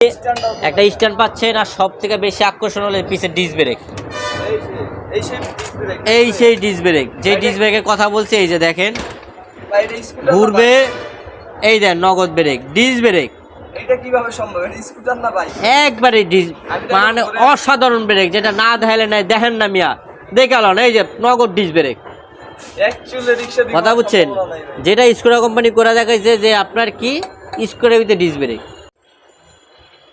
একটা স্ট্যান্ড পাচ্ছেন, আর সব থেকে বেশি আকর্ষণ হলো পিছের ডিস্ক ব্রেক। এই সেই ডিস্ক ব্রেক, যে ডিস্ক ব্রেকের কথা বলছি, এই যে দেখেন ঘুরবে, এই দেন নগদ ব্রেক, ডিস্ক ব্রেক। এটা কিভাবে সম্ভব? এটা স্কুটার না ভাই? একবারে মানে অসাধারণ ব্রেক, যেটা না দেখালে নাই, দেখেন না মিয়া, দেখালো না, এই যে নগদ ডিস্ক ব্রেক। কথা বুঝছেন, যেটা স্কুটার কোম্পানি করে দেখাইছে যে আপনার কি স্কুটারের ভিতরে ডিস্ক ব্রেক।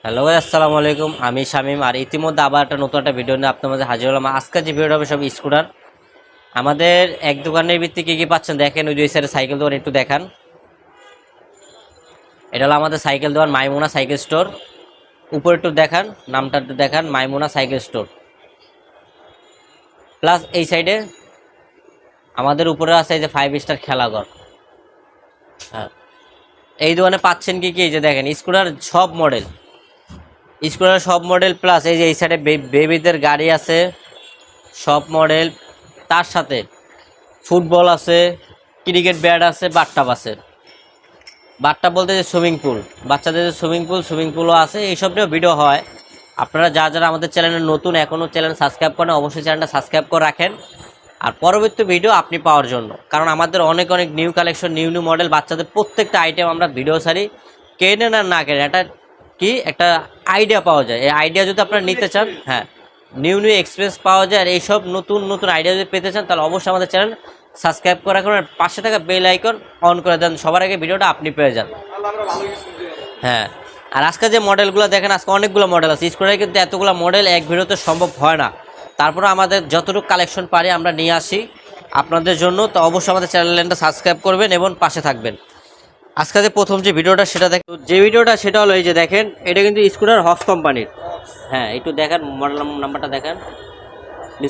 হ্যালো ভাই, আসসালামু আলাইকুম, আমি শামীম। আর ইতিমধ্যে আবার একটা নতুন একটা ভিডিও নিয়ে আপনার মাঝে হাজির হলাম। আজকে যে ভিডিওটা হবে সব স্কুটার। আমাদের এক দোকানের ভিত্তি কী কী পাচ্ছেন দেখেন, ওই দুই সাইডে সাইকেল দোকান একটু দেখান। এটা হলো আমাদের সাইকেল দোকান মাইমুনা সাইকেল স্টোর। উপরে একটু দেখান, নামটা একটু দেখান, মাইমুনা সাইকেল স্টোর। প্লাস এই সাইডে আমাদের উপরে আছে এই যে 5 স্টার খেলাঘর। হ্যাঁ, এই দোকানে পাচ্ছেন কি কি, এই যে দেখেন স্কুটার সব মডেল, স্কুটার সব মডেল। প্লাস এই যে এই সাইডে বেবিদের গাড়ি আছে সব মডেল, তার সাথে ফুটবল আছে, ক্রিকেট ব্যাট আছে, বাথটাব আছে। বাথটাব বলতে যে সুইমিং পুল, বাচ্চাদের যে সুইমিং পুলও আছে। এইসব নিয়েও ভিডিও হয়। আপনারা যারা আমাদের চ্যানেলে নতুন, এখনও চ্যানেল সাবস্ক্রাইব করেন, অবশ্যই চ্যানেলটা সাবস্ক্রাইব করে রাখেন আর পরবর্তী ভিডিও আপনি পাওয়ার জন্য। কারণ আমাদের অনেক নিউ কালেকশন, নিউ মডেল, বাচ্চাদের প্রত্যেকটা আইটেম আমরা ভিডিও ছাড়ি। কেনেন আর না কেনেন, এটা কি একটা আইডিয়া পাওয়া যায়। এই আইডিয়া যদি আপনারা নিতে চান, হ্যাঁ, নিউ এক্সপিরিয়েন্স পাওয়া যায়। আর এইসব নতুন আইডিয়া যদি পেতে চান, তাহলে অবশ্যই আমাদের চ্যানেল সাবস্ক্রাইব করে রাখুন আর পাশে থাকা বেল আইকন অন করে দেন, সবার আগে ভিডিওটা আপনি পেয়ে যান। হ্যাঁ, আর আজকে যে মডেলগুলো দেখেন, আজকে অনেকগুলো মডেল আছে স্কুটারে, কিন্তু এতগুলো মডেল এক ভিডিওতে সম্ভব হয় না। তারপরে আমাদের যতটুকু কালেকশন পারি আমরা নিয়ে আসি আপনাদের জন্য। তো অবশ্যই আমাদের চ্যানেলটা সাবস্ক্রাইব করবেন এবং পাশে থাকবেন। আজকে যে প্রথম যে ভিডিওটা সেটা দেখেন, যে ভিডিওটা সেটা হলো এই যে দেখেন, এটা কিন্তু স্কুটার হক্স কোম্পানির। হ্যাঁ, একটু দেখেন মডেল নাম্বারটা দেখেন,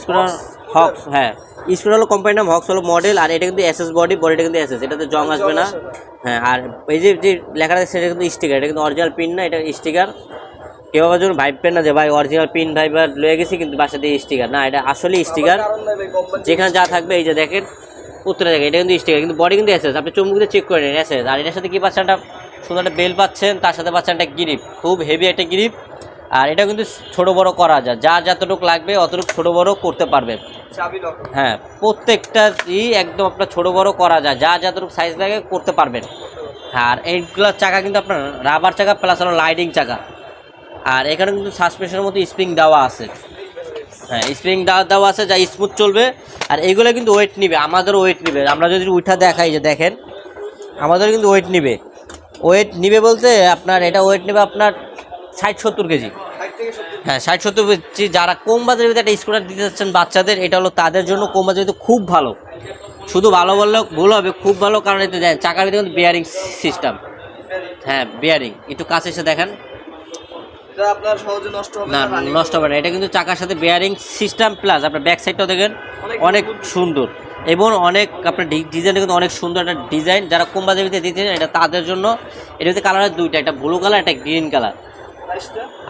স্কুটার হক্স। হ্যাঁ, স্কুটার হলো কোম্পানির নাম, হক্স হলো মডেল। আর এটা কিন্তু এসএস বডিটা কিন্তু এসএস, এটাতে জং আসবে না। হ্যাঁ, আর এই যে লেখাটা সেটা কিন্তু স্টিকার, এটা কিন্তু অরিজিনাল পিন না, এটা স্টিকার। কেউ আবার যখন ভাইবেন না যে ভাই অরিজিনাল পিন ভাইবার লয়ে গেছি কিন্তু বাসা দিয়ে স্টিকার, না, এটা আসলেই স্টিকার। যেখানে যা থাকবে এই যে দেখেন উত্তরে দেখেন, এটা কিন্তু স্টিকার, কিন্তু বডি কিন্তু এসএস। আপনি চুম্বক দিয়ে চেক করে নেন এসএস। আর এটার সাথে কী পাচ্ছেন, একটা সুন্দর একটা বেল পাচ্ছেন, তার সাথে পাচ্ছেন একটা গ্রিপ, খুব হেভি একটা গ্রিপ। আর এটা কিন্তু ছোটো বড়ো করা যায়, যার যতটুকু লাগবে অতটুকু ছোটো বড়ো করতে পারবেন। হ্যাঁ, প্রত্যেকটা একদম আপনার ছোটো বড়ো করা যায়, যা যতটুকু সাইজ লাগে করতে পারবেন। আর এইগুলোর চাকা কিন্তু আপনার রাবার চাকা প্লাস হলো লাইডিং চাকা। আর এখানে কিন্তু সাসপেনশনের মতো স্প্রিং দেওয়া আছে। হ্যাঁ, স্প্রিং দেওয়া আছে, যা স্মুথ চলবে। আর এইগুলো কিন্তু ওয়েট নিবে, আমাদেরও ওয়েট নিবে। আমরা যদি উঠা দেখাই যে দেখেন, আমাদের কিন্তু ওয়েট নিবে বলতে আপনার এটা ওয়েট নেবে আপনার 60-70 কেজি। হ্যাঁ, 60-70 কেজি। যারা কম বাজারের ভিতরে একটা স্কুটার দিতে যাচ্ছেন বাচ্চাদের, এটা হলো তাদের জন্য কম বাজারে খুব ভালো। শুধু ভালো বললেও ভুল হবে, খুব ভালো। কারণ এতে দেন চাকার ভিতরে কিন্তু বিয়ারিং সিস্টেম। হ্যাঁ, বিয়ারিং একটু কাছে এসে দেখেন, না নষ্ট হবে না। এটা কিন্তু চাকার সাথে বেয়ারিং সিস্টেম, প্লাস আপনার ব্যাক সাইডটাও দেখেন অনেক সুন্দর এবং অনেক আপনার ডিজাইনটা কিন্তু অনেক সুন্দর একটা ডিজাইন। যারা কম বাজারের ভিতরে দিতে চান, এটা তাদের জন্য। এটার ভিতরে কালার দুইটা, একটা ব্লু কালার, একটা গ্রিন কালার।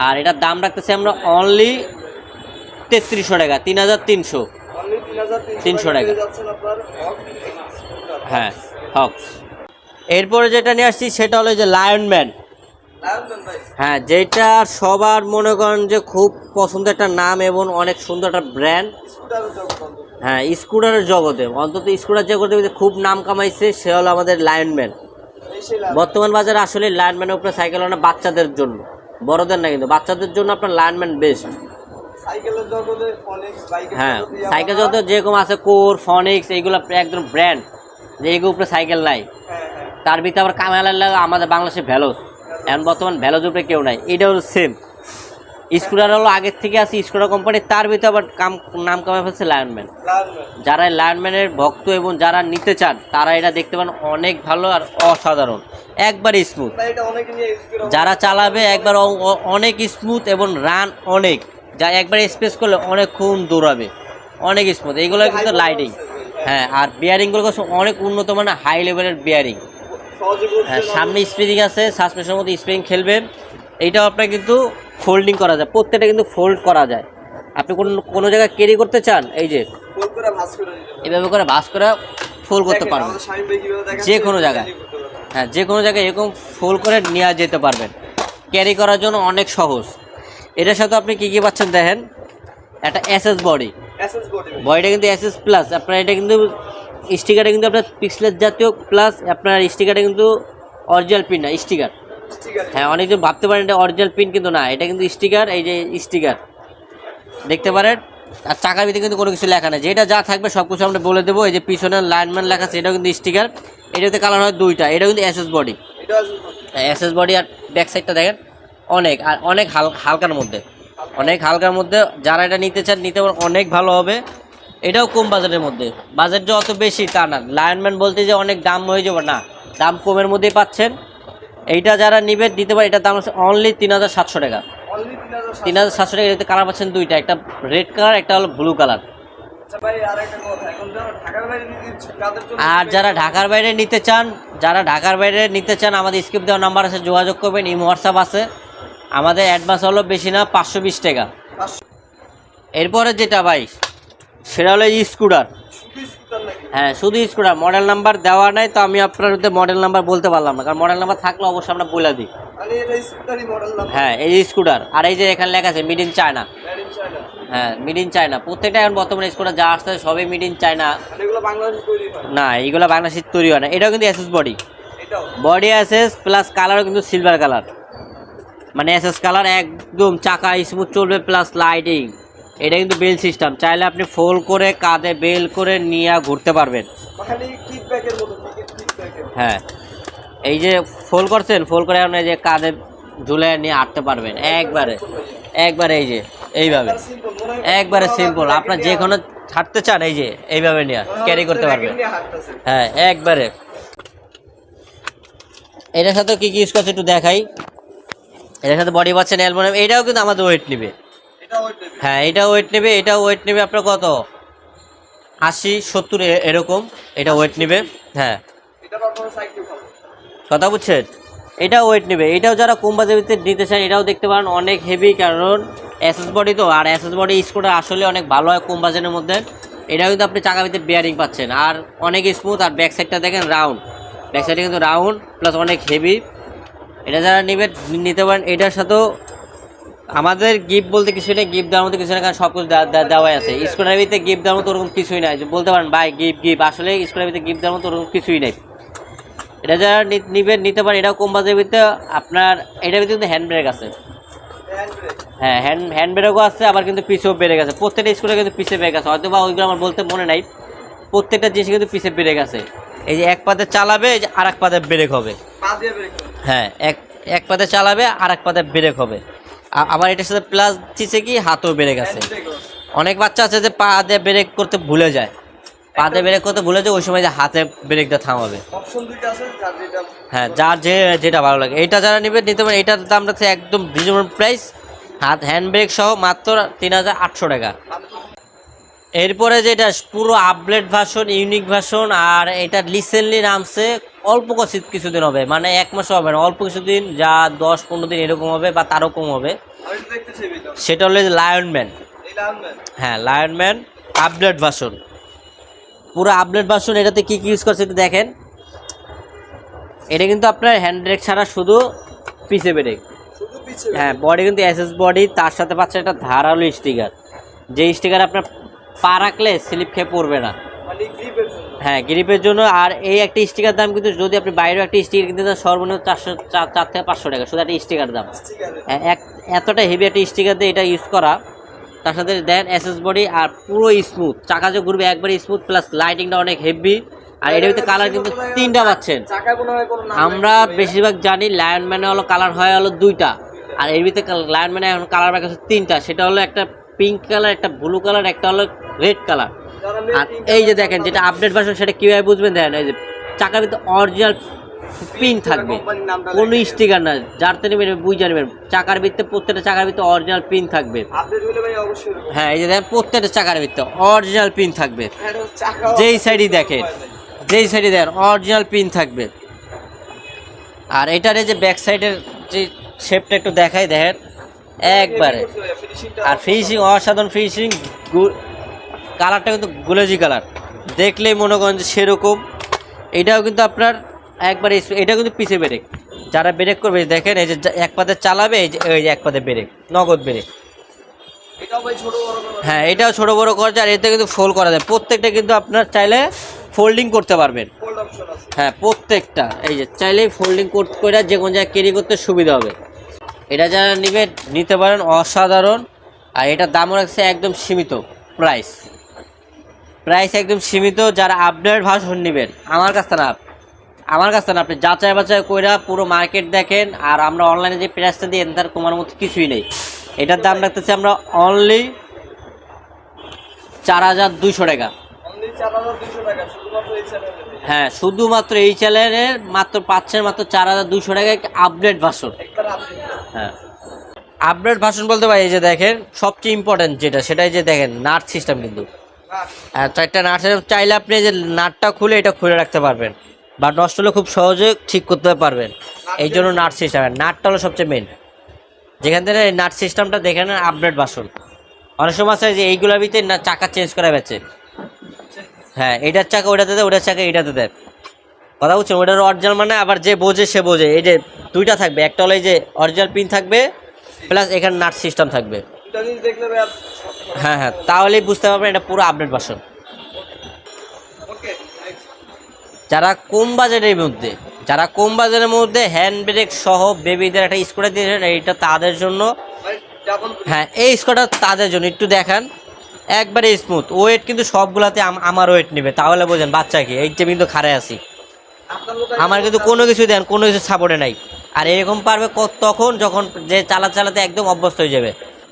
আর এটার দাম রাখতেছি আমরা অনলি 3300 টাকা, 3300 টাকা। হ্যাঁ, হক্স। এরপরে যেটা নিয়ে আসছি সেটা হলো যে লায়নম্যান। হ্যাঁ, যেটা সবার মনে করেন যে খুব পছন্দের একটা নাম এবং অনেক সুন্দর একটা ব্র্যান্ড। হ্যাঁ, স্কুটারের জগতে, অন্তত স্কুটার জগতে খুব নাম কামাইছে, সে হলো আমাদের লায়নম্যান। বর্তমান বাজারে আসলে লায়নম্যানের উপরে সাইকেল না বাচ্চাদের জন্য, বড়দের না, কিন্তু বাচ্চাদের জন্য আপনার লায়নম্যান বেস্ট। হ্যাঁ, সাইকেল জগতে যেরকম আছে কোর, ফনিক্স, এইগুলো একদম ব্র্যান্ড, যে এইগুলো উপরে সাইকেল নাই। তার ভিতরে আবার কামাইলার আমাদের বাংলাদেশে ভ্যালোস, এখন বর্তমান ভ্যালোজ উপরে কেউ নাই। এটা হলো সেম স্কুটার, হলো আগের থেকে আছে স্কুটার কোম্পানি, তার ভিতরে আবার নাম কামাই ফেলছে লায়নম্যান। যারা লায়নম্যানের ভক্ত এবং যারা নিতে চান, তারা এটা দেখতে পান, অনেক ভালো আর অসাধারণ, একবার স্মুথ। যারা চালাবে একবার অনেক স্মুথ এবং রান অনেক, যা একবার স্পেস করলে অনেকক্ষণ দৌড়াবে, অনেক স্মুথ। এইগুলো কিন্তু লাইটিং। হ্যাঁ, আর বিয়ারিংগুলো অনেক উন্নত মানের হাই লেভেলের বিয়ারিং। হ্যাঁ, সামনে স্প্রিং আছে, সাসপেনশনের মধ্যে স্প্রিং খেলবেন। এইটাও আপনার কিন্তু ফোল্ডিং করা যায়, প্রত্যেকটা কিন্তু ফোল্ড করা যায়। আপনি কোনো জায়গায় ক্যারি করতে চান, এই যে এইভাবে করে ভাঁজ করে ফোল্ড করতে পারবেন যে কোনো জায়গায়। হ্যাঁ, যে কোনো জায়গায় এরকম ফোল্ড করে নিয়ে যেতে পারবেন। ক্যারি করার জন্য অনেক সহজ। এটার সাথে আপনি কী কী পাচ্ছেন দেখেন, একটা এসএস বডি, এসএস বডি বডিটা কিন্তু এসএস প্লাস, আপনার এটা কিন্তু স্টিকারটা কিন্তু আপনার পিক্সেলের জাতীয়, প্লাস আপনার স্টিকারটা কিন্তু অরিজিনাল পিন না, স্টিকার। স্টিকার। হ্যাঁ, অনেকজন ভাবতে পারেন এটা অরিজিনাল পিন, কিন্তু না, এটা কিন্তু স্টিকার। এই যে স্টিকার দেখতে পারেন। আর চাকার ভিতরে কিন্তু কোনো কিছু লেখা নেই, যেটা যা থাকবে সব কিছু আমরা বলে দেবো। এই যে পিছনের লাইনম্যান লেখা আছে, এটাও কিন্তু স্টিকার। এটাতে কালার হয় দুইটা, এটা কিন্তু এসএস বডি, এটা এসএস বডি। SS body. আর ব্যাক সাইডটা দেখেন অনেক, আর অনেক হালকার মধ্যে, অনেক হালকার মধ্যে। যারা এটা নিতে চান নিতে পারেন, অনেক ভালো হবে। এটাও কম বাজেটের মধ্যে, বাজেট যে অত বেশি তা না। লায়নম্যান বলতে যে অনেক দাম হয়ে যাবে না, দাম কমের মধ্যেই পাচ্ছেন। এইটা যারা নিবে দিতে পারে, এটার দাম হচ্ছে অনলি 3700 টাকা। অনলি 3700। 3700 টাকা। এটাতে কালার পাচ্ছেন দুইটা, একটা রেড কালার, একটা হলো ব্লু কালার। আচ্ছা ভাই, আরেকটা কথা, এখন যারা ঢাকার বাইরে নিতে ইচ্ছুক তাদের জন্য আর যারা ঢাকার বাইরে নিতে চান, যারা ঢাকার বাইরে নিতে চান, আমাদের স্ক্রিপ দেওয়া নাম্বার আছে, যোগাযোগ করবেন। ইমো হোয়াটসঅ্যাপ আছে। আমাদের অ্যাডভান্স হলো বেশি না, 520 টাকা। 500 এরপরে যেটা ভাই, সেটা হলো স্কুটার। শুধু স্কুটার নাকি? হ্যাঁ, শুধু স্কুটার, মডেল নাম্বার দেওয়া নাই, তো আমি আপনার মডেল নাম্বার বলতে পারলাম না, কারণ মডেল নাম্বার থাকলে অবশ্যই আমরা বলে দিই। মানে এটা স্কুটারই মডেল নাম? হ্যাঁ, এই স্কুটার। আর এই যে এখানে লেখা আছে made in China. Made in China. হ্যাঁ, মেড ইন চায়না। প্রত্যেকটা এখন বর্তমানে স্কুটার যা আসছে সবই মেড ইন চায়না। মানে এগুলো বাংলাদেশে তৈরি হয় না, এইগুলো বাংলাদেশে তৈরি হয় না। এটাও কিন্তু এসএস বডি, এটাও? বডি এসএস প্লাস কালারও কিন্তু সিলভার কালার, মানে এসএস কালার। একদম চাকা স্মুথ চলবে, প্লাস লাইটিং। এটা কিন্তু বেল সিস্টেম, চাইলে আপনি ফোল্ড করে কাঁধে বেল করে নিয়ে ঘুরতে পারবেন। মানে কিক ব্যাকের মতো, কিক ব্যাকের। হ্যাঁ, এই যে ফোল্ড করছেন, ফোল্ড করে আপনি যে কাঁধে ঝুলে নিয়ে হাঁটতে পারবেন একবারে, একবারে এই যে এইভাবে, সিম্পল মনে হয়। একবারে সিম্পল। আপনার যে কোনো হাঁটতে চান, এই যে এইভাবে নিয়ে ক্যারি করতে পারবেন। হ্যাঁ, একবারে। এটার সাথে কি কি ইউজ করছে একটু দেখাই। এটার সাথে বডি পাচ্ছেন অ্যালুমিনিয়াম। এটাও কিন্তু আমাদের ওয়েট নেবে। এটা ওয়েট নেবে? হ্যাঁ, এটাও ওয়েট নেবে। এটাও ওয়েট নেবে আপনার কত, 80-70 এরকম এটা ওয়েট নেবে। হ্যাঁ, এটা পারফরম্যান্স সাইকেল ভালো। কথা বুঝছেন, এটাও ওয়েট নেবে। এটাও যারা কম বাজেটে নিতে চান, এটাও দেখতে পারেন, অনেক হেভি, কারণ এসএস বডি তো। আর এসএস বডি স্কুটার আসলে অনেক ভালো হয় কম বাজেটের মধ্যে। এটাও কিন্তু আপনি চাকা ভিতরে বিয়ারিং পাচ্ছেন, আর অনেক স্মুথ। আর ব্যাক সাইডটা দেখেন রাউন্ড, ব্যাক সাইডে কিন্তু রাউন্ড প্লাস অনেক হেভি। এটা যারা নেবে নিতে পারেন। এটার সাথেও আমাদের গিফট বলতে কিছু নেই, গিফট দেওয়ার মতো কিছু নেই, কারণ সব কিছু দেওয়াই আছে। স্কুটারের ভিতরে গিফট দেওয়ার মতো ওরকম কিছুই নাই যে বলতে পারেন ভাই গিফট, আসলে স্কুটারের ভিতরে গিফট দেওয়ার মতো ওরকম কিছুই নেই। এটা যারা নিতে পারেন, এটাও কম বাজেটের ভিতরে। আপনার এটার ভিতরে কিন্তু হ্যান্ড ব্রেক আছে। Hand brake? হ্যাঁ, হ্যান্ড ব্রেকও আছে, আবার কিন্তু পিছেও ব্রেক আছে। প্রত্যেকটা স্কুটারে কিন্তু পিছে ব্রেক আছে, হয়তো বা ওইগুলো আমার বলতে মনে নাই। প্রত্যেকটা জিনিস কিন্তু পিছে ব্রেক আছে। এই যে এক পাতে চালাবে, এই যে আর এক পাতে ব্রেক হবে। পা দিয়ে ব্রেক করে? হ্যাঁ, এক পাতে চালাবে, আর এক পাতে ব্রেক হবে। আবার এটার সাথে প্লাস দিচ্ছে কি হাতও ব্রেক আছে। হ্যান্ড ব্রেকও? অনেক বাচ্চা আছে যে পা দিয়ে ব্রেক করতে ভুলে যায়, পা দিয়ে ব্রেক করতে ভুলে যায়, ওই সময় যে হাতে ব্রেকটা থামাবে। অপশন দুইটা আছে, যার যেটা। হ্যাঁ, যার যেটা ভালো লাগে। এইটা যারা নিতে পারেন। এটার দাম রাখছে একদম রিজনেবল প্রাইস, হ্যান্ড ব্রেক সহ মাত্র 3800 টাকা। এরপরে যেটা পুরো আপডেট ভার্সন, ইউনিক ভার্সন, আর এটা রিসেন্টলি নামছে, অল্প কিছুদিন হবে, মানে 1 মাস হবে না, অল্প কিছুদিন, যা 10-15 দিন এরকম হবে বা তারও কম হবে। আমি তো দেখতে চাই এটা। সেটা হলো লায়নম্যান। এই লাইনম্যান? হ্যাঁ, লায়নম্যান আপডেট ভার্সন, পুরো আপডেট ভার্সন। এটাতে কি কি ইউজ করছে একটু দেখেন। এটা কিন্তু আপনার হ্যান্ড ব্রেক ছাড়া শুধু পিছে ব্রেক। শুধু পিছে? হ্যাঁ, বডি কিন্তু এসএস বডি, তার সাথে পাচ্ছে একটা ধারালো স্টিকার, যে স্টিকার আপনার পা রাখলে স্লিপ খেয়ে পড়বে না। মানে গ্রিপের জন্য? হ্যাঁ, গ্রিপের জন্য। আর এই একটা স্টিকার দাম কিন্তু, যদি আপনি বাইরেও একটা স্টিকার কিনতে চান, সর্বনিম্ন 4 থেকে 500 টাকা শুধু একটা স্টিকার দাম। স্টিকারে? হ্যাঁ, এতটা হেভি একটা স্টিকার দিয়ে এটা ইউজ করা, তার সাথে দেন এসএস বডি, আর পুরো স্মুথ, চাকা যে ঘুরবে একবারে স্মুথ, প্লাস লাইটিংটা অনেক হেভি। আর এটার ভিতরে কালার কিন্তু 3টা পাচ্ছেন। চাকা কোনো হয় কোনো নাম? আমরা বেশিরভাগ জানি লায়নম্যানে হলো কালার হয় হলো 2টা, আর এর ভিতরে লায়নম্যানে এখন কালার ব্যাক আছে 3টা। সেটা হলো একটা পিঙ্ক কালার, একটা ব্লু কালার, একটা হলো রেড কালার। আর এই যে দেখেন যেটা আপডেট ভার্সন, সেটা কীভাবে বুঝবেন দেখেন, এই যে চাকার ভিতরে অরিজিনাল পিন থাকবে, কোনো স্টিকার না। যারতে নেবেন বুঝে নেবেন, চাকার ভিতরে প্রত্যেকটা চাকার ভিতরে অরিজিনাল পিন থাকবে। আপডেট হলে ভাই অবশ্যই। হ্যাঁ, এই যে দেখেন প্রত্যেকটা চাকার ভিতরে অরিজিনাল পিন থাকবে, চাকা যেই সাইডই দেখেন, যেই সাইডে দেখেন অরিজিনাল পিন থাকবে। আর এটার এই যে ব্যাক সাইডের যে শেপটা একটু দেখাই দেখেন একবারে। আর ফিনিশিং অসাধারণ ফিনিশিং, কালারটা কিন্তু গুলেজি কালার, দেখলেই মনে করেন যে সেরকম। এটাও কিন্তু আপনার একবারে, এটাও কিন্তু পিছে ব্রেক, যারা ব্রেক করবে দেখেন এই যে এক পাতে চালাবে, এই যে এক পাতে ব্রেক, নগদ ব্রেক। এটাও ভাই ছোট বড় করা হ্যাঁ, এটাও ছোট বড় করা যায়, আর এতে কিন্তু ফোল্ড করা যায়। প্রত্যেকটা কিন্তু আপনার চাইলে ফোল্ডিং করতে পারবেন। ফোল্ড অপশন আছে। হ্যাঁ, প্রত্যেকটা এই যে চাইলেই ফোল্ডিং করে যে কোনো জায়গায় ক্যারি করতে সুবিধা হবে। এটা যারা নিবে নিতে পারেন, অসাধারণ। আর এটার দামও রাখছে একদম সীমিত প্রাইস, একদম সীমিত। যারা আপডেট ভার্সন নেবেন আমার কাছ থেকে না, আপনি যাচাই বাছাই কইরা পুরো মার্কেট দেখেন। আর আমরা অনলাইনে যে প্রাইসটা দিই তার কমার মতো কিছুই নেই। এটার দাম রাখতেছি আমরা অনলি 4200 টাকা। অনলি 4200 টাকা শুধুমাত্র এই চ্যানেলে। হ্যাঁ, শুধুমাত্র এই চ্যানেলের মাত্র পাচ্ছেন মাত্র 4200 টাকায় আপডেট ভার্সন। একবার আপডেট। হ্যাঁ, আপডেট ভার্সন বলতে পারি এই যে দেখেন সবচেয়ে ইম্পর্টেন্ট যেটা, সেটাই যে দেখেন নাট সিস্টেম কিন্তু। আর চারটা নাট চাইলে আপনি যে নাটটা খুলে এটা খুলে রাখতে পারবেন, বা নষ্ট হলে খুব সহজে ঠিক করতে পারবেন। এই জন্য নাট সিস্টেম, নাটটা হলো সবচেয়ে মেন। যেখান থেকে এই নাট সিস্টেমটা দেখে নেন আপডেট ভার্সন। অনেক সময় আছে যে এইগুলোর ভিতরে না চাকা চেঞ্জ করা বেচে। হ্যাঁ, এটার চাকা ওইটাতে দেয়, ওটার চাকা এইটাতে দেয়। কথা বুঝছেন? ওটার অরিজিনাল মানে আবার যে বোঝে সে বোঝে। এই যে দুইটা থাকবে, একটা হলো এই যে অরিজিনাল পিন থাকবে, প্লাস এখানে নাট সিস্টেম থাকবে। এটা জিনিস দেখলে ভাই আর হ্যাঁ হ্যাঁ, তাহলেই বুঝতে পারবেন এটা পুরো আপডেট ভার্সন। ওকে। যারা কম বাজেটের মধ্যে হ্যান্ড ব্রেক সহ বেবিদের একটা স্কুটার দিয়েছেন, এইটা তাদের জন্য। ভাই ডাবল হ্যাঁ, এই স্কুটার তাদের জন্য। একটু দেখান, একবারে স্মুথ। ওয়েট কিন্তু সবগুলাতে আমার ওয়েট নেবে, তাহলে বোঝেন বাচ্চা কি। এই যে কিন্তু খাড়ায় আছি, আপনার মতো আমার কিন্তু কোনো কিছু দেন, কোনো কিছু সাপোর্টে নাই। আর এরকম পারবে তখন যখন যে চালাতে একদম অভ্যস্ত হয়ে যাবে,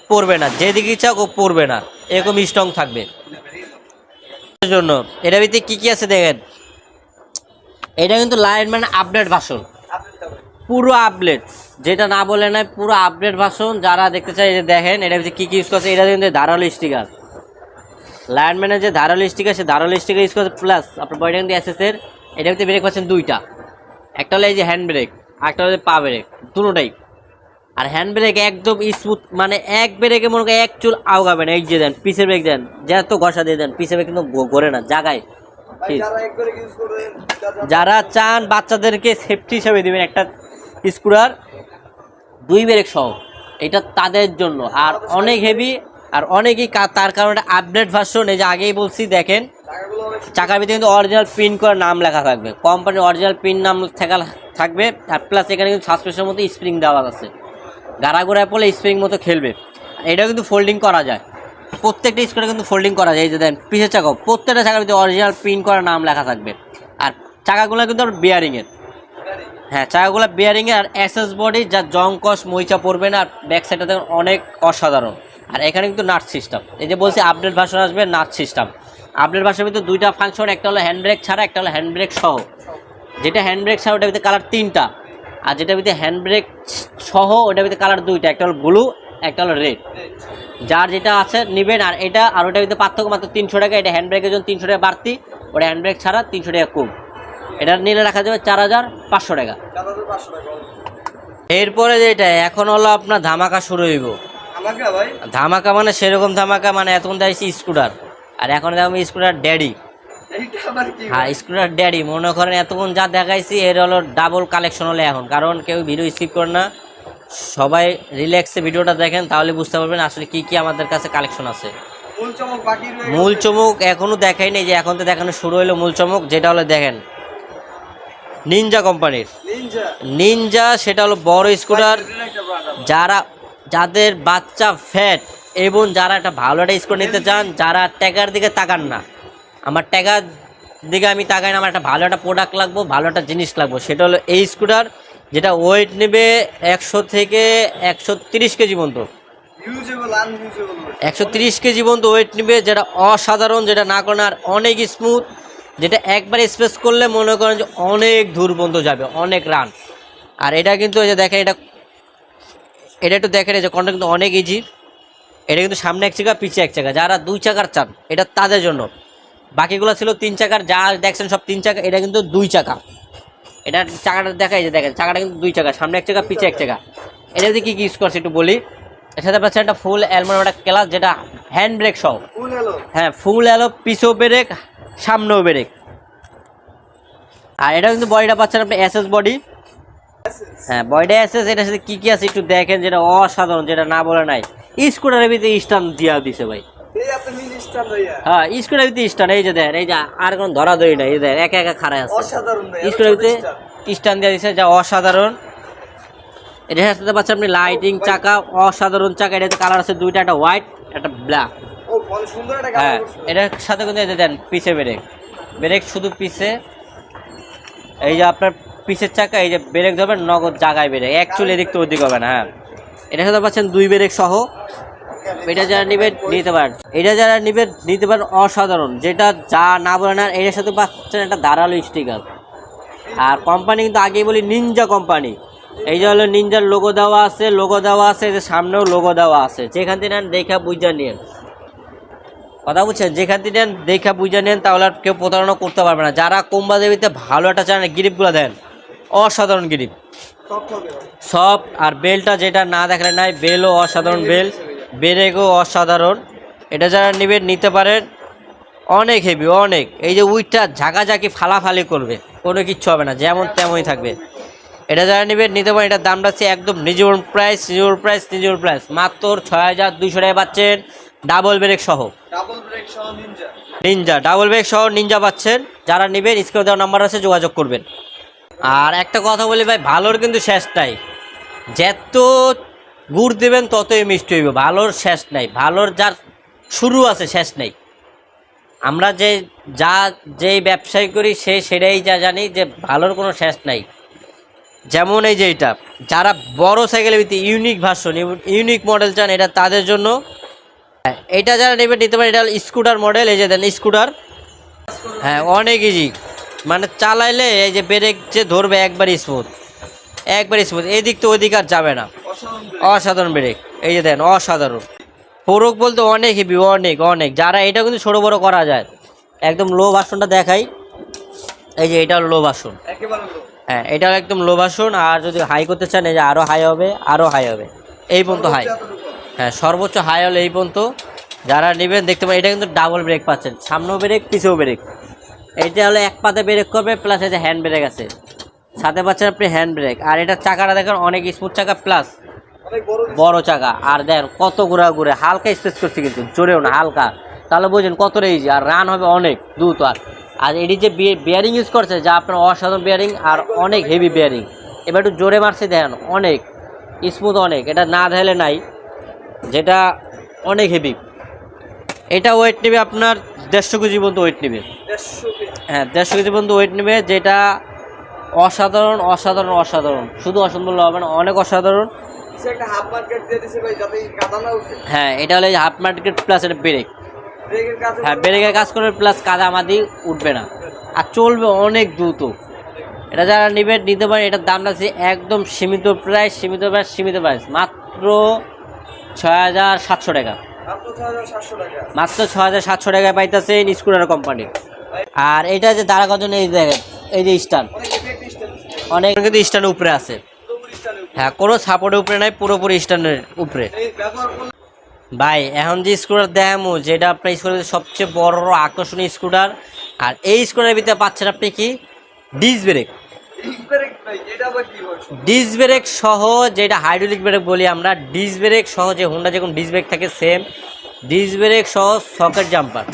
পড়বে না, যেদিকে ইচ্ছা ও পড়বে না, এরকম স্ট্রং থাকবে। এর জন্য এটার ভিতরে কি আছে দেখেন, এটা কিন্তু লাইনম্যান আপডেট ভার্সন, আপডেট হবে। পুরো আপডেট। যেটা না বলে নাই, পুরো আপডেট ভার্সন। যারা দেখতে চাই যে দেখেন এটার ভিতরে কি ইউজ করছে। এটা কিন্তু ধারালো স্টিকার, লাইনম্যানের যে ধারালো স্টিকার, সে ধারালো স্টিকার ইউজ করছে। প্লাস আপনার বডি কিন্তু এসএসের। এটার ভিতরে ব্রেক পাচ্ছেন দুইটা, একটা হলো এই যে হ্যান্ড ব্রেক, একটা হলো পা ব্রেক, দুটোটাই। আর হ্যান্ড ব্রেক একদম স্মুথ, মানে এক ব্রেকে মনে করেন এক চুল আউগাবে না। এই যে দেন পিছের ব্রেক দেন, যত ঘষা দিয়ে দেন পিছের ব্রেক কিন্তু ঘোরে না জায়গায়। ভাই যারা একবারে ইউজ করবেন, যারা চান বাচ্চাদেরকে সেফটি হিসাবে দিবেন একটা স্কুটার 2 ব্রেক সহ, এটা তাদের জন্য। আর অনেক হেভি, আর অনেকই তার কারণে আপডেট ভার্সন। এই যে আগেই বলছি দেখেন, টাকাগুলো অনেক চাকার ভিতরে কিন্তু অরিজিনাল প্রিন্ট করা নাম লেখা থাকবে, কোম্পানির অরিজিনাল প্রিন্ট নাম থাকবে। আর প্লাস এখানে কিন্তু সাসপেন্সের মতো স্প্রিং দেওয়া আছে, গাড়া গোড়ায় পড়লে স্প্রিং মতো খেলবে। এটাও কিন্তু ফোল্ডিং করা যায়, প্রত্যেকটা স্কুটার কিন্তু ফোল্ডিং করা যায়। এই যে দেন পিছের চাকাও, প্রত্যেকটা চাকার ভিতরে অরিজিনাল প্রিন্ট করা নাম লেখা থাকবে। আর চাকাগুলো কিন্তু বিয়ারিংয়ের। হ্যাঁ, চাকাগুলো বিয়ারিংয়ের। আর এসএস বডি, যা জং কস মইচা পড়বে না। আর ব্যাক সাইডটা দেখুন অনেক অসাধারণ। আর এখানে কিন্তু নাট সিস্টেম, এই যে বলছি আপডেট ভার্সন আসবে, নাট সিস্টেম। আপডেট ভার্সনের ভিতরে দুইটা ফাংশন, একটা হলো হ্যান্ড ব্রেক ছাড়া, একটা হলো হ্যান্ড ব্রেক সহ। যেটা হ্যান্ড ব্রেক ছাড়া ওটার ভিতরে কালার 3টা, আর যেটার ভিতরে হ্যান্ড ব্রেক সহ ওটার ভিতরে কালার 2টা, একটা হলো ব্লু, একটা হলো রেড। যার যেটা আছে নেবেন। আর এটা আর ওটার ভিতরে পার্থক্য মাত্র 300 টাকা। এটা হ্যান্ড ব্রেকের জন্য 300 টাকা বাড়তি, ওটা হ্যান্ড ব্রেক ছাড়া 300 টাকা কম। এটা নিলে রাখা যাবে 4500 টাকা। 4500 টাকা। এরপরে যেটা এখন হলো আপনার ধামাকা শুরু হইব। আমাকে ভাই ধামাকা মানে সেরকম ধামাকা, মানে এতক্ষণ দেখাইছি স্কুটার, আর এখন দেখো স্কুটার ড্যাডি। এইটা আবার কি? হ্যাঁ, স্কুটার ড্যাডি। মনে করেন এতক্ষণ যা দেখাইছি এর হলো ডাবল কালেকশন হলো এখন। কারণ কেউ ভিডিও স্কিপ করে না, সবাই রিল্যাক্সে ভিডিওটা দেখেন, তাহলে বুঝতে পারবেন আসলে কি কি আমাদের কাছে কালেকশন আছে। মূল চমক বাকি রয়ে মূল চমক এখনো দেখাই নেই, যে এখন তো দেখানো শুরু হলো মূল চমক। যেটা হলো দেখেন নিনজা কোম্পানির নিনজা। নিনজা, সেটা হলো বড় স্কুটার। যাদের বাচ্চা ফ্যাট এবং যারা একটা ভালো একটা স্কুটার নিতে চান, যারা টাকার দিকে তাকান না, আমার টাকার দিকে আমি তাকাই না, আমার একটা ভালো একটা প্রোডাক্ট লাগবো, ভালো একটা জিনিস লাগবো, সেটা হলো এই স্কুটার। যেটা ওয়েট নেবে 100 থেকে 130 কেজি পর্যন্ত, ইউজেবল আনইউজেবল। 130 কেজি পর্যন্ত ওয়েট নেবে, যেটা অসাধারণ, যেটা না করেন আর অনেক স্মুথ, যেটা একবার স্পেস করলে মনে করেন যে অনেক দূর পর্যন্ত যাবে, অনেক রান। আর এটা কিন্তু এই যে দেখেন, এটা একটু দেখেন, এই যে কন্ট্রোল কিন্তু অনেক ইজি। এটা কিন্তু সামনে 1 চাকা পিছে 1 চাকা, যারা 2 চাকার চান এটা তাদের জন্য। বাকিগুলো ছিল 3 চাকার, যা দেখছেন সব 3 চাকা, এটা কিন্তু 2 চাকা। এটা চাকাটা দেখাই যে দেখেন, চাকাটা কিন্তু 2 চাকা, সামনে 1 চাকা পিছে 1 চাকা। এটা যদি কি কি ইউজ করছে একটু বলি। এর সাথে পাচ্ছেন একটা ফুল অ্যালমোনিয়াম একটা ক্লাস, যেটা হ্যান্ড ব্রেক সহ। ফুল হলো। হ্যাঁ, ফুল অ্যালো, পিছও ব্রেক, সামনেও ব্রেক। আর এটা কিন্তু বডিটা পাচ্ছেন আপনি এসএস বডি, হ্যাঁ বয়ডা এসএস, এটার সাথে কি কি আছে একটু দেখেন, যেটা অসাধারণ, যেটা না বলে নাই। স্কুটারের ভিতরে স্ট্যান্ড দিয়া দিছে ভাই। এই আপনি মিনি স্টার ভাইয়া। হ্যাঁ স্কুটারের ভিতরে স্ট্যান্ড, এই যে দেখেন, এই যে আর কোন ধরা ধরি নাই, এই দেখেন একা একা খাড়া আছে। অসাধারণ ভাই। স্কুটারের ভিতরে স্ট্যান্ড দিয়া দিছে, যা অসাধারণ। এটার সাথে পাচ্ছেন আপনি লাইটিং চাকা, অসাধারণ চাকা। এটাতে কালার আছে দুইটা, একটা হোয়াইট একটা ব্ল্যাক। ও বল সুন্দর একটা হ্যাঁ কালার করছে। এটার সাথে কিন্তু এই যে দেন পিছে ব্রেক, ব্রেক শুধু পিছে। এই যে আপনার পিছের চাকা, এই যে ব্রেক ধরবেন নগদ জায়গায় ব্রেক, অ্যাকচুয়ালি এদিক তো ওদিক হবে না। হ্যাঁ এটার সাথে পাচ্ছেন দুই ব্রেক সহ। এটা যারা নিবে নিতে পারেন, এটা যারা নিবে নিতে পারেন, অসাধারণ। যেটা যা না বলে না, এটার সাথে পাচ্ছেন একটা ধারালো স্টিকার। আর কোম্পানি কিন্তু আগেই বলি নিনজা কোম্পানি। এই যে হলো নিনজার লোগো দেওয়া আছে, লোগো দেওয়া আছে, এই যে সামনেও লোগো দেওয়া আছে। যেখান থেকে নেন দেখা বুঝা নিন, কথা বুঝছেন, যেখান থেকে নেন দেখা বুঝা নেন, তাহলে আর কেউ প্রতারণা করতে পারবে না। যারা কম বাজেতে ভালো একটা চান, গ্রিপগুলো দেন, অসাধারণ গ্রিপ, সফট হবে ভাই। সব। আর বেলটা যেটা না দেখলে নাই, বেলও অসাধারণ, বেল ব্রেকও অসাধারণ। এটা যারা নেবেন নিতে পারেন, অনেক হেভি, অনেক। এই যে উইটটা ঝাঁকাঝাঁকি ফালাফালি করবে, কোনো কিচ্ছু হবে না, যেমন তেমনই থাকবে। এটা যারা নেবেন নিতে পারেন। এটার দামটা হচ্ছে একদম রিজনেবল প্রাইস, রিজনেবল প্রাইস, মাত্র 6200 টাকা পাচ্ছেন, ডাবল ব্রেক সহ। ডাবল ব্রেক সহ নিনজা। নিনজা ডাবল ব্রেক সহ নিনজা পাচ্ছেন। যারা নেবেন স্ক্রিনে দেওয়া নাম্বার আছে, যোগাযোগ করবেন। আর একটা কথা বলি ভাই, ভালোর কিন্তু শেষ নাই। যত গুড় দেবেন ততই মিষ্টি হইবে, ভালোর শেষ নাই। ভালোর যার শুরু আছে, শেষ নাই। আমরা যেই ব্যবসায় করি সেটাই যা জানি যে ভালোর কোনো শেষ নাই। যেমন এই যে এটা, যারা বড় সাইকেলের ভিতরে ইউনিক ভার্সন, ইউনিক মডেল চান, এটা তাদের জন্য। এটা যারা নেবে নিতে পারে। এটা স্কুটার মডেল, এই যে দেন স্কুটার। হ্যাঁ অনেক ইজি, মানে চালাইলে এই যে ব্রেক যে ধরবে একবার স্মুথ, একবার স্মুথ, এদিক তো ওদিক আর যাবে না। অসাধারণ ব্রেক, এই যে দেন অসাধারণ। ফোরক বলতে অনেক হেভি, অনেক অনেক। যারা এটা কিন্তু ছোটো বড়ো করা যায়। একদম লো ভার্সনটা দেখাই, এই যে এটা হলো লো ভার্সন। একেবারে লো। হ্যাঁ এটা একদম লো ভার্সন। আর যদি হাই করতে চান, এই যে আরও হাই হবে, আরও হাই হবে, এই পর্যন্ত হাই। হ্যাঁ সর্বোচ্চ হাই হলো এই পর্যন্ত। যারা নেবেন দেখতে পারেন। এটা কিন্তু ডাবল ব্রেক পাচ্ছেন, সামনেও ব্রেক পিছেও ব্রেক। এইটা হলো এক পাতে ব্রেক করবে, প্লাস এই যে হ্যান্ড ব্রেক আছে, সাথে পাচ্ছেন আপনি হ্যান্ড ব্রেক। আর এটা চাকাটা দেখেন অনেক স্মুথ চাকা, প্লাস অনেক বড়। বড় চাকা। আর দেখেন কত ঘোরা ঘুরে, হালকা স্পেস করছে কিন্তু, জোরেও না, হালকা। তাহলে বুঝেন কতটা ইজি। আর রান হবে অনেক দ্রুত। আর এটি যে বিয়ারিং ইউজ করছে, যা আপনার অসাধারণ বিয়ারিং, আর অনেক হেভি বিয়ারিং। এবার একটু জোরে মারছে দেখেন, অনেক স্মুথ, অনেক। এটা না ধেলে নাই, যেটা অনেক হেভি। এটা ওয়েট নেবে আপনার 150 কেজি পর্যন্ত ওয়েট নেবে। 150 কেজি। হ্যাঁ 150 কেজি পর্যন্ত ওয়েট নেবে, যেটা অসাধারণ, অসাধারণ, অসাধারণ। শুধু অসাধারণ বললে হবে না, অনেক অসাধারণ। সে একটা হাফ মার্কেট দিয়ে দিছে ভাই, যাতে কাদা না উঠে। হ্যাঁ এটা হলো হাফ মার্কেট, প্লাস এটা ব্রেক। ব্রেকের কাজ। হ্যাঁ ব্রেকের কাজ করবে, প্লাস কাদামাদি উঠবে না, আর চলবে অনেক দ্রুত। এটা যারা নেবেন নিতে পারেন। এটার দামটা আছে একদম সীমিত প্রাইস, সীমিত প্রাইস, মাত্র 6700 টাকা। মাত্র 6700 টাকা। মাত্র 6700 টাকায় পাইতেছেন স্কুটার কোম্পানি। আর এটা যে দাঁড়া কজন, এই দেখেন, এই যে স্ট্যান্ড, অনেক এফেক্ট স্টাইল। অনেক কিন্তু স্ট্যান্ডের উপরে আছে। পুরোপুরি স্টাইল। হ্যাঁ কোনো সাপোর্টের উপরে নাই, পুরোপুরি স্ট্যান্ডের উপরে। এই ব্যবহার করলে ভাই এখন যে স্কুটার দেখামো, যেটা আপনার স্কুটারের সবচেয়ে বড় আকর্ষণীয় স্কুটার। আর এই স্কুটারের ভিতরে পাচ্ছেন আপনি কি, ডিস্ক ব্রেক। ব্রেক ভাই, এটা আবার কি হয়? ডিস্ক ব্রেক সহ, যেটা হাইড্রোলিক ব্রেক বলি আমরা, ডিস্ক ব্রেক সহ, যে হোন্ডা যেরকম ডিস্ক ব্রেক থাকে সেম ডিস্ক ব্রেক সহ সকেট জাম্পার।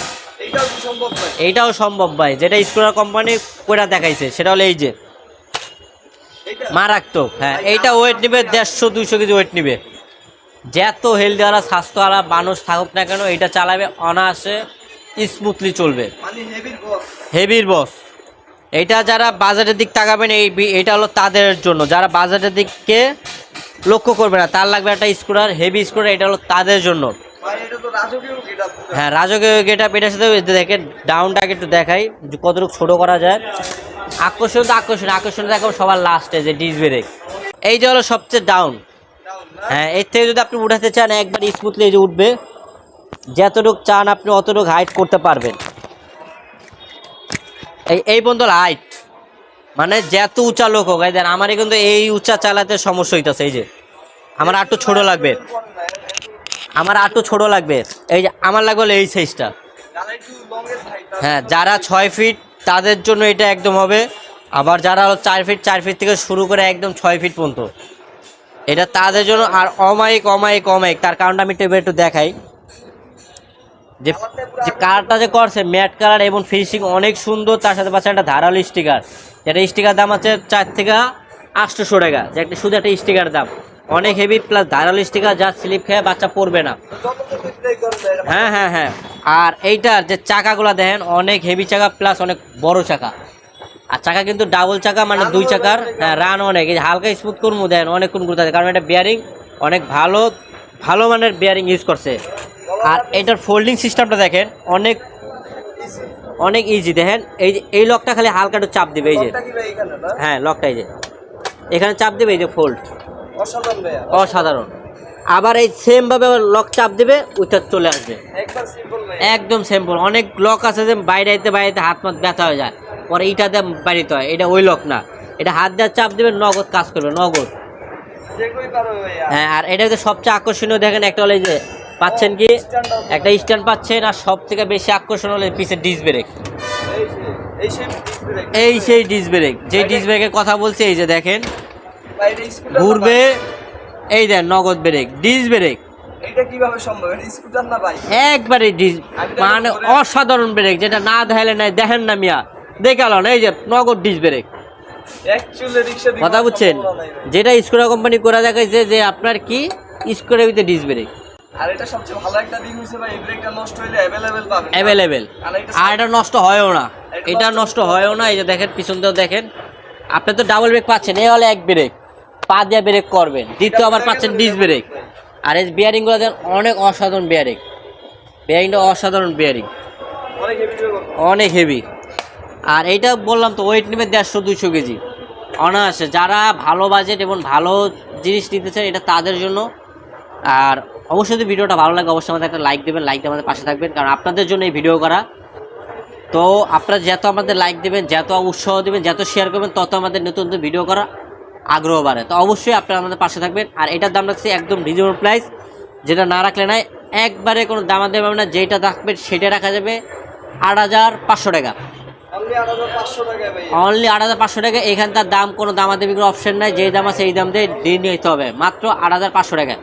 এইটাও কি সম্ভব ভাই? এইটাও সম্ভব ভাই, যেটা স্কুটার কোম্পানি করে দেখাইছে, সেটা হলো এই যে এইটা মারাত্মক। হ্যাঁ এইটা ওয়েট নিবে 150-200 কেজি ওয়েট নিবে। যত হেলদিওয়ালা স্বাস্থ্যওয়ালা মানুষ থাকুক না কেন, এটা চালাবে অনায়াসে, স্মুথলি চলবে। মানে হেভির বস। হেভির বস। এটা যারা বাজেটের দিক তাকাবেন, এইটা হলো তাদের জন্য। যারা বাজেটের দিককে লক্ষ্য করবে না, তার লাগবে একটা স্কুটার, হেভি স্কুটার, এটা হলো তাদের জন্য। ভাই এটা তো রাজকীয় গেটআপ। হ্যাঁ রাজকীয় গেটআপ। এটার সাথে দেখেন ডাউনটাকে একটু দেখাই, যে কতটুকু ছোটো করা যায়। আকর্ষণ তো আকর্ষণ দেখো সবার লাস্টে, যে ডিস্ক ব্রেক, এই যে হলো সবচেয়ে ডাউন। হ্যাঁ এর থেকে যদি আপনি উঠাতে চান, একবার স্মুথলি এই যে উঠবে, যতটুকু চান আপনি অতটুকু হাইট করতে পারবেন। এই পর্যন্ত হাইট, মানে যত উঁচা লোক হোক। এই দেন আমারই কিন্তু এই উঁচা চালাতে সমস্যা হইতেছে। এই যে আমার আটটু ছোট লাগবে, আমার আটটু ছোট লাগবে। এই যে আমার লাগবে হলো এই সাইজটা। যারা একটু লং এর ভাই, হ্যাঁ যারা 6 ফিট, তাদের জন্য এটা একদম হবে। আবার যারা হলো 4 ফিট থেকে শুরু করে একদম 6 ফিট পর্যন্ত, এটা তাদের জন্য। আর অমায়িক অমায়িক অমায়িক, তার কারণটা আমি একটু দেখাই যে যে কালারটা যে করছে ম্যাট কালার এবং ফিনিশিং অনেক সুন্দর। তার সাথে পাচ্ছে একটা ধারালো স্টিকার, যেটা স্টিকার দাম আছে 4 থেকে 800 টাকা, যে একটা শুধু একটা স্টিকার দাম অনেক হেভি, প্লাস ধারালো স্টিকার, যা স্লিপ খেয়ে বাচ্চা পড়বে না। হ্যাঁ হ্যাঁ হ্যাঁ। আর এইটার যে চাকাগুলো দেখেন অনেক হেভি চাকা, প্লাস অনেক বড় চাকা। আর চাকা কিন্তু ডাবল চাকা, মানে 2 চাকার। হ্যাঁ, রান অনেক, এই যে হালকা স্মুথ করবো দেন অনেকক্ষণ ঘুরতে আছে, কারণ এটা বিয়ারিং অনেক ভালো ভালো মানের বিয়ারিং ইউজ করছে। আর এটার ফোল্ডিং সিস্টেমটা দেখেন অনেক অনেক ইজি। দেখেন এই যে এই লকটা খালি হালকা একটু চাপ দিবে, এই যে হ্যাঁ লকটা, এই যে এখানে চাপ দিবে, এই যে ফোল্ড, অসাধারণ। আবার এই সেম ভাবে লক চাপ দিবে, ওইটা চলে আসবে, একদম সিম্পল। অনেক লক আছে যে বাইরে হাত মাত ব্যথা হয়ে যায়, পরে এইটাতে বাড়িতে হয়, এটা ওই লক না, এটা হাত দিয়ে চাপ দিবে, নগদ কাজ করবে, নগদ। হ্যাঁ, আর এটা যে সবচেয়ে আকর্ষণীয় দেখেন একটা হলো, এই যে পাচ্ছেন কি একটা স্ট্যান্ড পাচ্ছেন, আর সব থেকে বেশি আকর্ষণ হলো পিছের ডিস্ক ব্রেক। এই সেই ডিস্ক ব্রেক, যে ডিস্ক ব্রেকের কথা বলছি, এই যে দেখেন ঘুরবে, এই দেন নগদ ব্রেক, ডিস্ক ব্রেক। এটা কিভাবে সম্ভব? এটা স্কুটার না ভাই? একবারে মানে অসাধারণ ব্রেক, যেটা না দেখালে নাই, দেখেন না মিয়া, দেখালো, এই যে নগদ ডিস্ক ব্রেক। কথা বুঝছেন, যেটা স্কুটার কোম্পানি করে দেখাইছে যে আপনার কি স্কুটারের ভিতরে ডিস্ক ব্রেক। আর এটা সবচেয়ে ভালো একটা দিক হইছে ভাই, এই ব্রেকটা নষ্ট হইলে अवेलेबल পাবেন, অ্যাভেলেবেল। আর এটা নষ্ট হয়ও না, এটা নষ্ট হয়ও না। এই যে দেখেন পিছন দিয়েও দেখেন, আপনি তো ডাবল ব্রেক পাচ্ছেন, এই হলে এক ব্রেক পা দিয়ে ব্রেক করবেন, দ্বিতীয় আবার পাচ্ছেন ডিস্ক ব্রেক। আর এই বিয়ারিংগুলো দেন অনেক অসাধারণ বিয়ারিং, বিয়ারিংটা অসাধারণ বিয়ারিং, অনেক হেভি। আর এইটা বললাম তো, ওয়েট নেবে 150-200 কেজি অনায়াসে। যারা ভালো বাজেট এবং ভালো জিনিস নিতে চান, এটা তাদের জন্য। আর অবশ্যই যদি ভিডিওটা ভালো লাগে, অবশ্যই আমাদের একটা লাইক দেবেন, লাইক দিয়ে আমাদের পাশে থাকবেন, কারণ আপনাদের জন্য এই ভিডিও করা। তো আপনারা যত আমাদের লাইক দেবেন, যত উৎসাহ দেবেন, যত শেয়ার করবেন, তত আমাদের নতুন নতুন ভিডিও করা আগ্রহ বাড়ে। তো অবশ্যই আপনারা আমাদের পাশে থাকবেন। আর এটার দাম রাখছি একদম রিজনেবল প্রাইস, যেটা না রাখলে নাই, একবারে কোনো দামাদামি হবে না, যেটা রাখবেন সেটা রাখা যাবে 8,500 টাকা, অনলি 8,500 টাকা। এখানকার দাম কোনো দামাদামি কোনো অপশন নাই, যেই দাম আছে এই দাম দিয়ে নিতে হবে, মাত্র 8,500 টাকা।